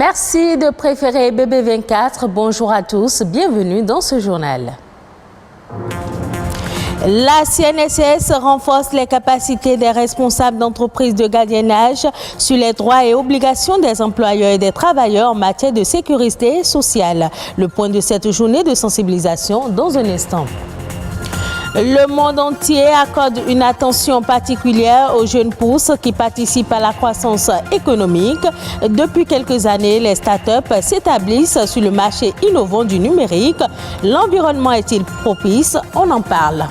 Merci de préférer BB24. Bonjour à tous, bienvenue dans ce journal. La CNSS renforce les capacités des responsables d'entreprises de gardiennage sur les droits et obligations des employeurs et des travailleurs en matière de sécurité sociale. Le point de cette journée de sensibilisation dans un instant. Le monde entier accorde une attention particulière aux jeunes pousses qui participent à la croissance économique. Depuis quelques années, les startups s'établissent sur le marché innovant du numérique. L'environnement est-il propice? On en parle.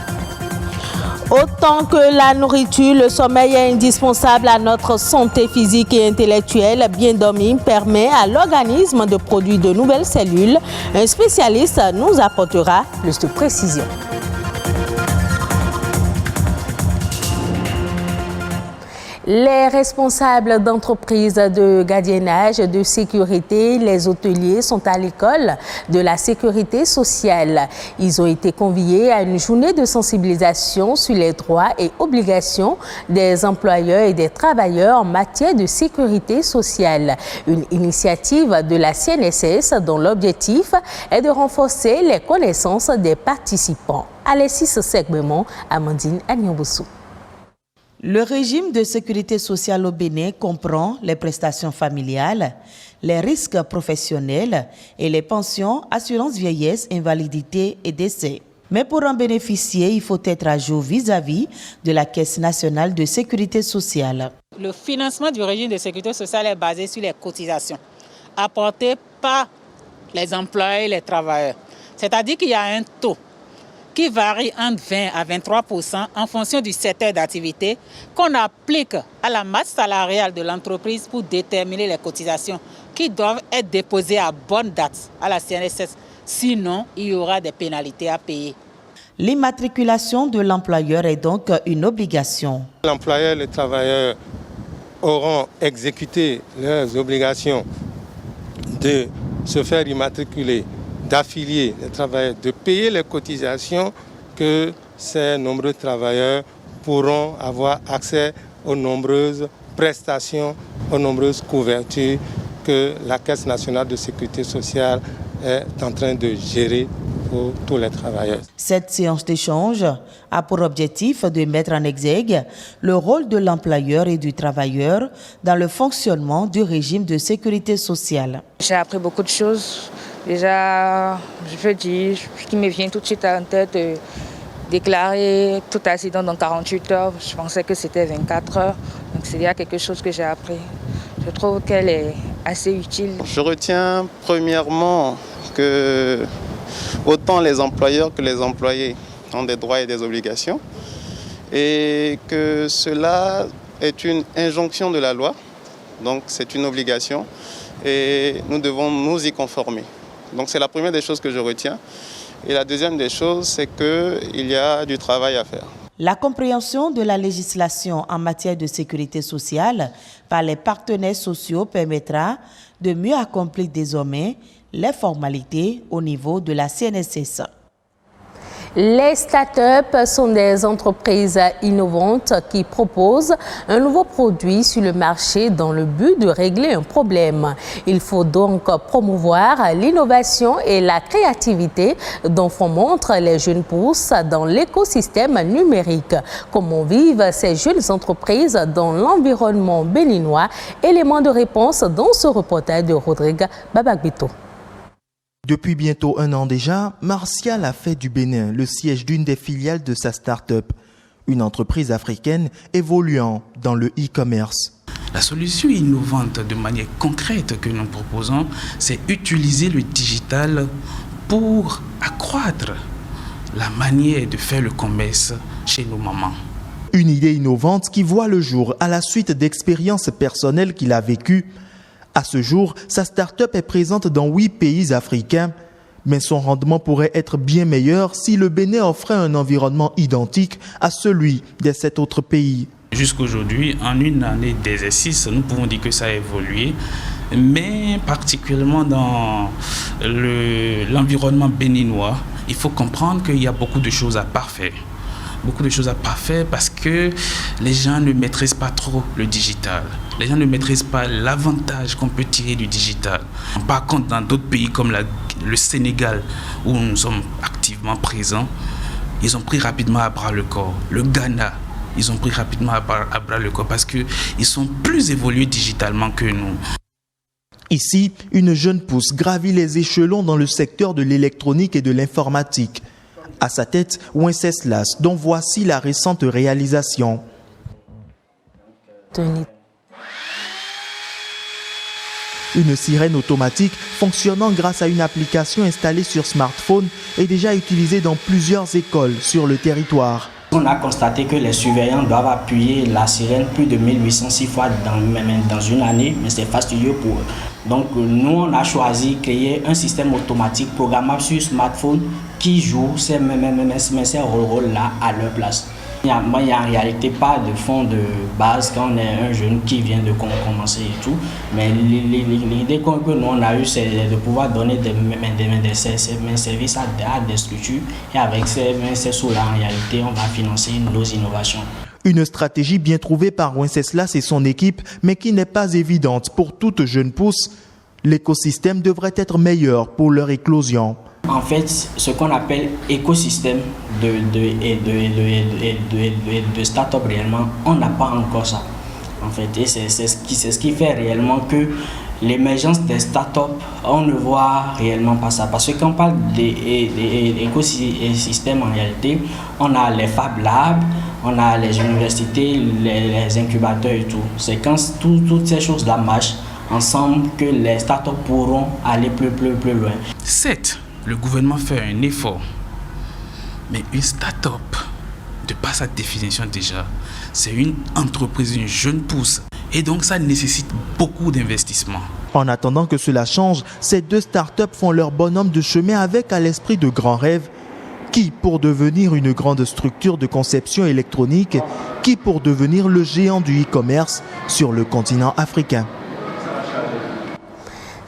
Autant que la nourriture, le sommeil est indispensable à notre santé physique et intellectuelle. Bien dormir permet à l'organisme de produire de nouvelles cellules. Un spécialiste nous apportera plus de précision. Les responsables d'entreprises de gardiennage, de sécurité, les hôteliers sont à l'école de la sécurité sociale. Ils ont été conviés à une journée de sensibilisation sur les droits et obligations des employeurs et des travailleurs en matière de sécurité sociale. Une initiative de la CNSS dont l'objectif est de renforcer les connaissances des participants. Alexis Segbemon, Amandine Agnoboussou. Le régime de sécurité sociale au Bénin comprend les prestations familiales, les risques professionnels et les pensions, assurance vieillesse, invalidité et décès. Mais pour en bénéficier, il faut être à jour vis-à-vis de la Caisse nationale de sécurité sociale. Le financement du régime de sécurité sociale est basé sur les cotisations apportées par les employés et les travailleurs. C'est-à-dire qu'il y a un taux qui varie entre 20 à 23% en fonction du secteur d'activité qu'on applique à la masse salariale de l'entreprise pour déterminer les cotisations qui doivent être déposées à bonne date à la CNSS. Sinon, il y aura des pénalités à payer. L'immatriculation de l'employeur est donc une obligation. L'employeur et les travailleurs auront exécuté leurs obligations de se faire immatriculer, d'affilier les travailleurs, de payer les cotisations, que ces nombreux travailleurs pourront avoir accès aux nombreuses prestations, aux nombreuses couvertures que la Caisse nationale de sécurité sociale est en train de gérer pour tous les travailleurs. Cette séance d'échange a pour objectif de mettre en exergue le rôle de l'employeur et du travailleur dans le fonctionnement du régime de sécurité sociale. J'ai appris beaucoup de choses. Déjà, je veux dire, ce qui me vient tout de suite en tête, déclarer tout accident dans 48 heures. Je pensais que c'était 24 heures. Donc c'est déjà quelque chose que j'ai appris. Je trouve qu'elle est assez utile. Je retiens premièrement que autant les employeurs que les employés ont des droits et des obligations et que cela est une injonction de la loi, donc c'est une obligation et nous devons nous y conformer. Donc c'est la première des choses que je retiens. Et la deuxième des choses, c'est qu'il y a du travail à faire. La compréhension de la législation en matière de sécurité sociale par les partenaires sociaux permettra de mieux accomplir désormais les formalités au niveau de la CNSS. Les startups sont des entreprises innovantes qui proposent un nouveau produit sur le marché dans le but de régler un problème. Il faut donc promouvoir l'innovation et la créativité dont font montre les jeunes pousses dans l'écosystème numérique. Comment vivent ces jeunes entreprises dans l'environnement béninois? Élément de réponse dans ce reportage de Rodrigue Babagbito. Depuis bientôt 1 an déjà, Martial a fait du Bénin le siège d'une des filiales de sa start-up, une entreprise africaine évoluant dans le e-commerce. La solution innovante de manière concrète que nous proposons, c'est utiliser le digital pour accroître la manière de faire le commerce chez nos mamans. Une idée innovante qui voit le jour à la suite d'expériences personnelles qu'il a vécues. À ce jour, sa start-up est présente dans 8 pays africains, mais son rendement pourrait être bien meilleur si le Bénin offrait un environnement identique à celui des 7 autres pays. Jusqu'aujourd'hui, en une année d'exercice, nous pouvons dire que ça a évolué, mais particulièrement dans l'environnement béninois, il faut comprendre qu'il y a beaucoup de choses à parfaire. beaucoup de choses à parfaire parce que les gens ne maîtrisent pas trop le digital. Les gens ne maîtrisent pas l'avantage qu'on peut tirer du digital. Par contre, dans d'autres pays comme le Sénégal, où nous sommes activement présents, ils ont pris rapidement à bras le corps. Le Ghana, ils ont pris rapidement à bras le corps parce qu'ils sont plus évolués digitalement que nous. Ici, une jeune pousse gravit les échelons dans le secteur de l'électronique et de l'informatique. À sa tête, Wenceslas, dont voici la récente réalisation. Une sirène automatique fonctionnant grâce à une application installée sur smartphone est déjà utilisée dans plusieurs écoles sur le territoire. On a constaté que les surveillants doivent appuyer la sirène plus de 1806 fois dans une année, mais c'est fastidieux pour eux. Donc nous, on a choisi de créer un système automatique programmable sur smartphone qui joue ces rôles-là à leur place. Il n'y a en réalité pas de fond de base quand on est un jeune qui vient de commencer et tout. Mais l'idée que nous on a eue, c'est de pouvoir donner des services à des structures. Et avec ces sous-là, en réalité, on va financer nos innovations. Une stratégie bien trouvée par Wenceslas et son équipe, mais qui n'est pas évidente pour toute jeune pousse. L'écosystème devrait être meilleur pour leur éclosion. En fait, ce qu'on appelle écosystème de start-up réellement, on n'a pas encore ça. En fait, et c'est ce qui fait réellement que l'émergence des start-up, on ne voit réellement pas ça. Parce que quand on parle d'écosystème en réalité, on a les Fab Labs, on a les universités, les incubateurs et tout. C'est quand toutes ces choses-là marchent ensemble que les start-up pourront aller plus loin. 7. Le gouvernement fait un effort, mais une start-up, de par sa définition déjà, c'est une entreprise, une jeune pousse, et donc ça nécessite beaucoup d'investissement. En attendant que cela change, ces deux start-up font leur bonhomme de chemin avec à l'esprit de grands rêves, qui pour devenir une grande structure de conception électronique, qui pour devenir le géant du e-commerce sur le continent africain.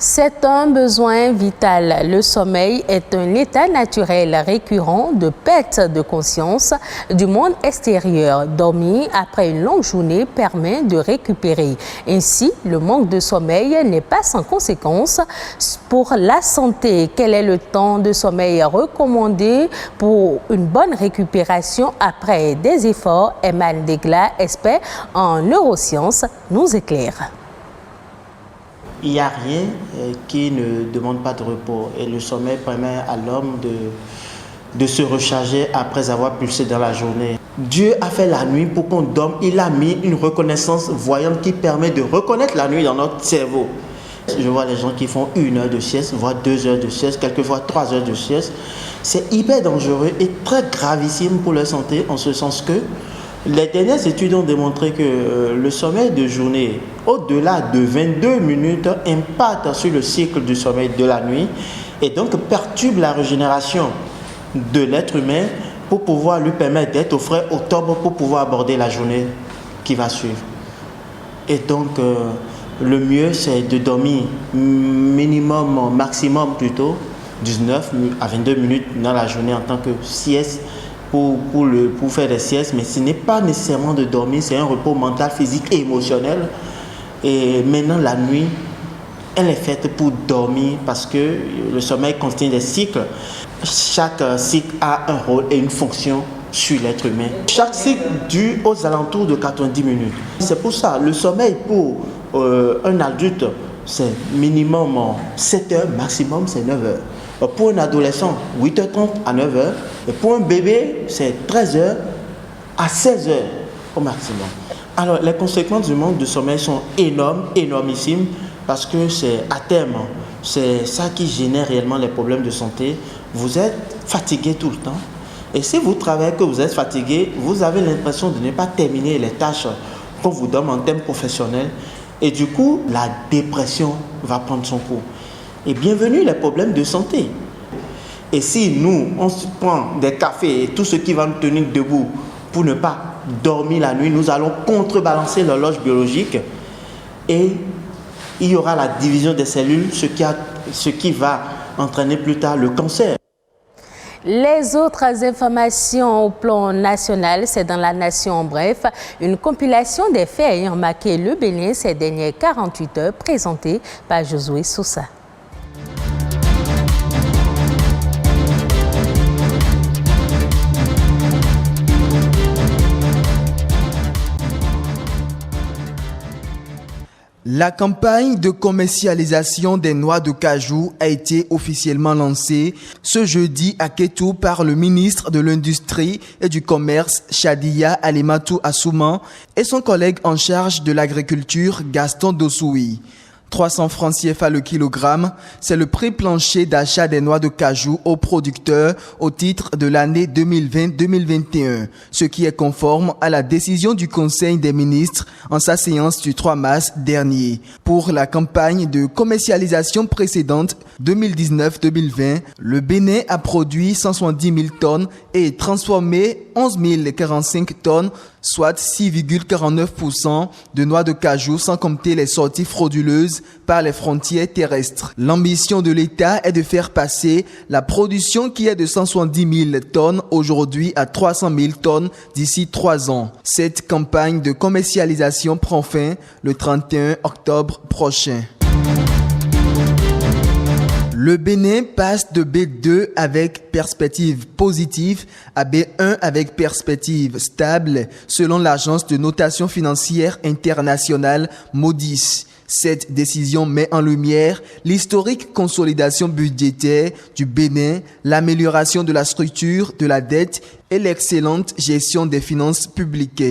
C'est un besoin vital. Le sommeil est un état naturel récurrent de perte de conscience du monde extérieur. Dormir après une longue journée permet de récupérer. Ainsi, le manque de sommeil n'est pas sans conséquence pour la santé. Quel est le temps de sommeil recommandé pour une bonne récupération après des efforts? Eman Degla, expert en neurosciences, nous éclaire. Il n'y a rien qui ne demande pas de repos et le sommeil permet à l'homme de se recharger après avoir pulsé dans la journée. Dieu a fait la nuit pour qu'on dorme. Il a mis une reconnaissance voyante qui permet de reconnaître la nuit dans notre cerveau. Je vois les gens qui font 1 heure de sieste, voire 2 heures de sieste, quelquefois 3 heures de sieste. C'est hyper dangereux et très gravissime pour leur santé en ce sens que les dernières études ont démontré que le sommeil de journée, au-delà de 22 minutes, impacte sur le cycle du sommeil de la nuit et donc perturbe la régénération de l'être humain pour pouvoir lui permettre d'être au frais au top pour pouvoir aborder la journée qui va suivre. Et donc, le mieux, c'est de dormir minimum, maximum plutôt, 19 à 22 minutes dans la journée en tant que sieste. Pour faire des siestes, mais ce n'est pas nécessairement de dormir, c'est un repos mental, physique et émotionnel. Et maintenant, la nuit, elle est faite pour dormir parce que le sommeil contient des cycles. Chaque cycle a un rôle et une fonction sur l'être humain. Chaque cycle dure aux alentours de 90 minutes. C'est pour ça, le sommeil pour un adulte, c'est minimum 7 heures, maximum c'est 9 heures. Pour un adolescent, 8h30 à 9h. Et pour un bébé, c'est 13h à 16h au maximum. Alors, les conséquences du manque de sommeil sont énormes, énormissimes, parce que c'est à terme, c'est ça qui génère réellement les problèmes de santé. Vous êtes fatigué tout le temps. Et si vous travaillez que vous êtes fatigué, vous avez l'impression de ne pas terminer les tâches qu'on vous donne en termes professionnels. Et du coup, la dépression va prendre son cours. Et bienvenue les problèmes de santé. Et si nous, on se prend des cafés et tout ce qui va nous tenir debout pour ne pas dormir la nuit, nous allons contrebalancer l'horloge biologique et il y aura la division des cellules, ce qui va entraîner plus tard le cancer. Les autres informations au plan national, c'est dans la nation en bref, une compilation des faits ayant marqué le Bénin ces dernières 48 heures présentée par Josué Sousa. La campagne de commercialisation des noix de cajou a été officiellement lancée ce jeudi à Kétou par le ministre de l'Industrie et du Commerce, Chadiya Alimatou Assouman, et son collègue en charge de l'agriculture, Gaston Dossoui. 300 francs CFA le kilogramme, c'est le prix plancher d'achat des noix de cajou aux producteurs au titre de l'année 2020-2021, ce qui est conforme à la décision du Conseil des ministres en sa séance du 3 mars dernier. Pour la campagne de commercialisation précédente 2019-2020, le Bénin a produit 170 000 tonnes et transformé 11 045 tonnes, soit 6,49% de noix de cajou, sans compter les sorties frauduleuses par les frontières terrestres. L'ambition de l'État est de faire passer la production qui est de 170 000 tonnes aujourd'hui à 300 000 tonnes d'ici 3 ans. Cette campagne de commercialisation prend fin le 31 octobre prochain. Le Bénin passe de B2 avec perspective positive à B1 avec perspective stable, selon l'agence de notation financière internationale Moody's. Cette décision met en lumière l'historique consolidation budgétaire du Bénin, l'amélioration de la structure de la dette et l'excellente gestion des finances publiques.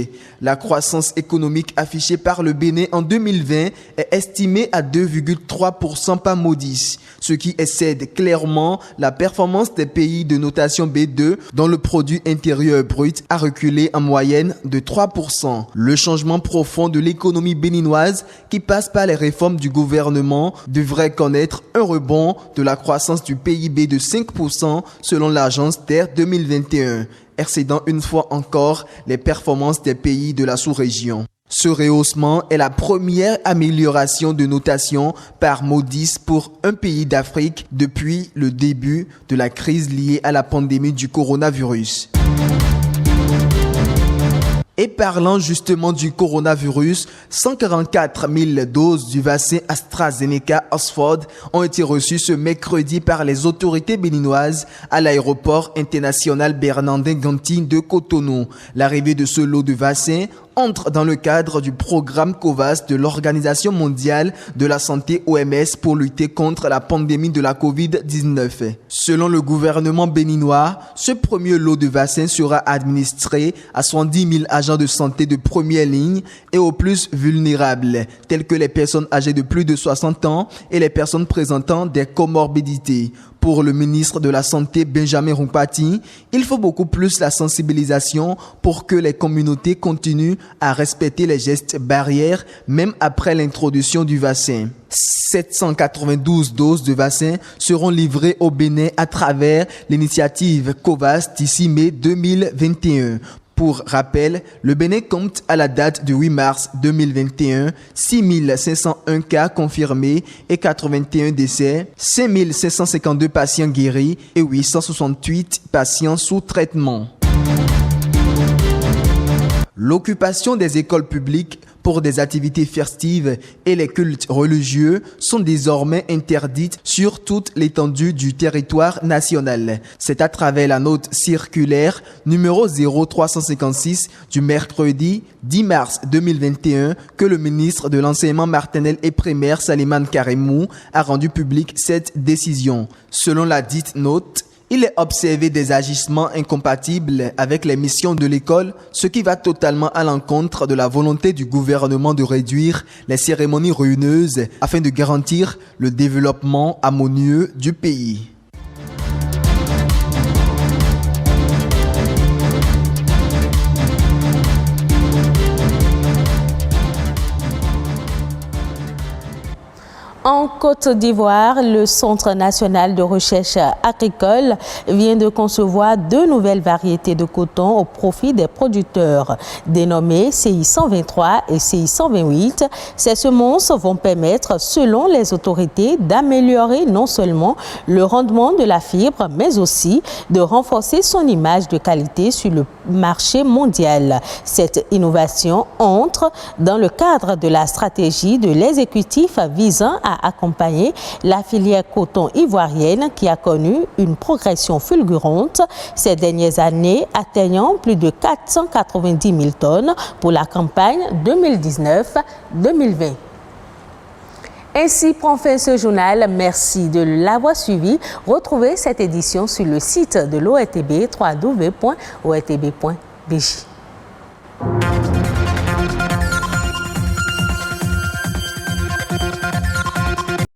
La croissance économique affichée par le Bénin en 2020 est estimée à 2,3% par Moody's, ce qui excède clairement la performance des pays de notation B2 dont le produit intérieur brut a reculé en moyenne de 3%. Le changement profond de l'économie béninoise qui passe par les réformes du gouvernement devrait connaître un rebond de la croissance du PIB de 5% selon l'agence TER 2021. Excédant une fois encore les performances des pays de la sous-région. Ce rehaussement est la première amélioration de notation par Moody's pour un pays d'Afrique depuis le début de la crise liée à la pandémie du coronavirus. Et parlant justement du coronavirus, 144 000 doses du vaccin AstraZeneca Oxford ont été reçues ce mercredi par les autorités béninoises à l'aéroport international Bernardin Ganti de Cotonou. L'arrivée de ce lot de vaccins entre dans le cadre du programme COVAX de l'Organisation mondiale de la santé OMS pour lutter contre la pandémie de la COVID-19. Selon le gouvernement béninois, ce premier lot de vaccins sera administré à 110 000 agents de santé de première ligne et aux plus vulnérables, tels que les personnes âgées de plus de 60 ans et les personnes présentant des comorbidités. Pour le ministre de la Santé, Benjamin Rumpati, il faut beaucoup plus la sensibilisation pour que les communautés continuent à respecter les gestes barrières, même après l'introduction du vaccin. 792 doses de vaccin seront livrées au Bénin à travers l'initiative COVAX d'ici mai 2021. Pour rappel, le Bénin compte à la date du 8 mars 2021 6 501 cas confirmés et 81 décès, 5 552 patients guéris et 868 patients sous traitement. L'occupation des écoles publiques pour des activités festives et les cultes religieux sont désormais interdites sur toute l'étendue du territoire national. C'est à travers la note circulaire numéro 0356 du mercredi 10 mars 2021 que le ministre de l'enseignement maternel et primaire Saliman Karimou a rendu publique cette décision. Selon la dite note, il est observé des agissements incompatibles avec les missions de l'école, ce qui va totalement à l'encontre de la volonté du gouvernement de réduire les cérémonies ruineuses afin de garantir le développement harmonieux du pays. En Côte d'Ivoire, le Centre national de recherche agricole vient de concevoir 2 nouvelles variétés de coton au profit des producteurs. Dénommées CI 123 et CI 128, ces semences vont permettre, selon les autorités, d'améliorer non seulement le rendement de la fibre, mais aussi de renforcer son image de qualité sur le marché mondial. Cette innovation entre dans le cadre de la stratégie de l'exécutif visant à accompagner la filière coton ivoirienne qui a connu une progression fulgurante ces dernières années, atteignant plus de 490 000 tonnes pour la campagne 2019-2020. Ainsi prend fin ce journal. Merci de l'avoir suivi. Retrouvez cette édition sur le site de l'ORTB, www.ortb.bj.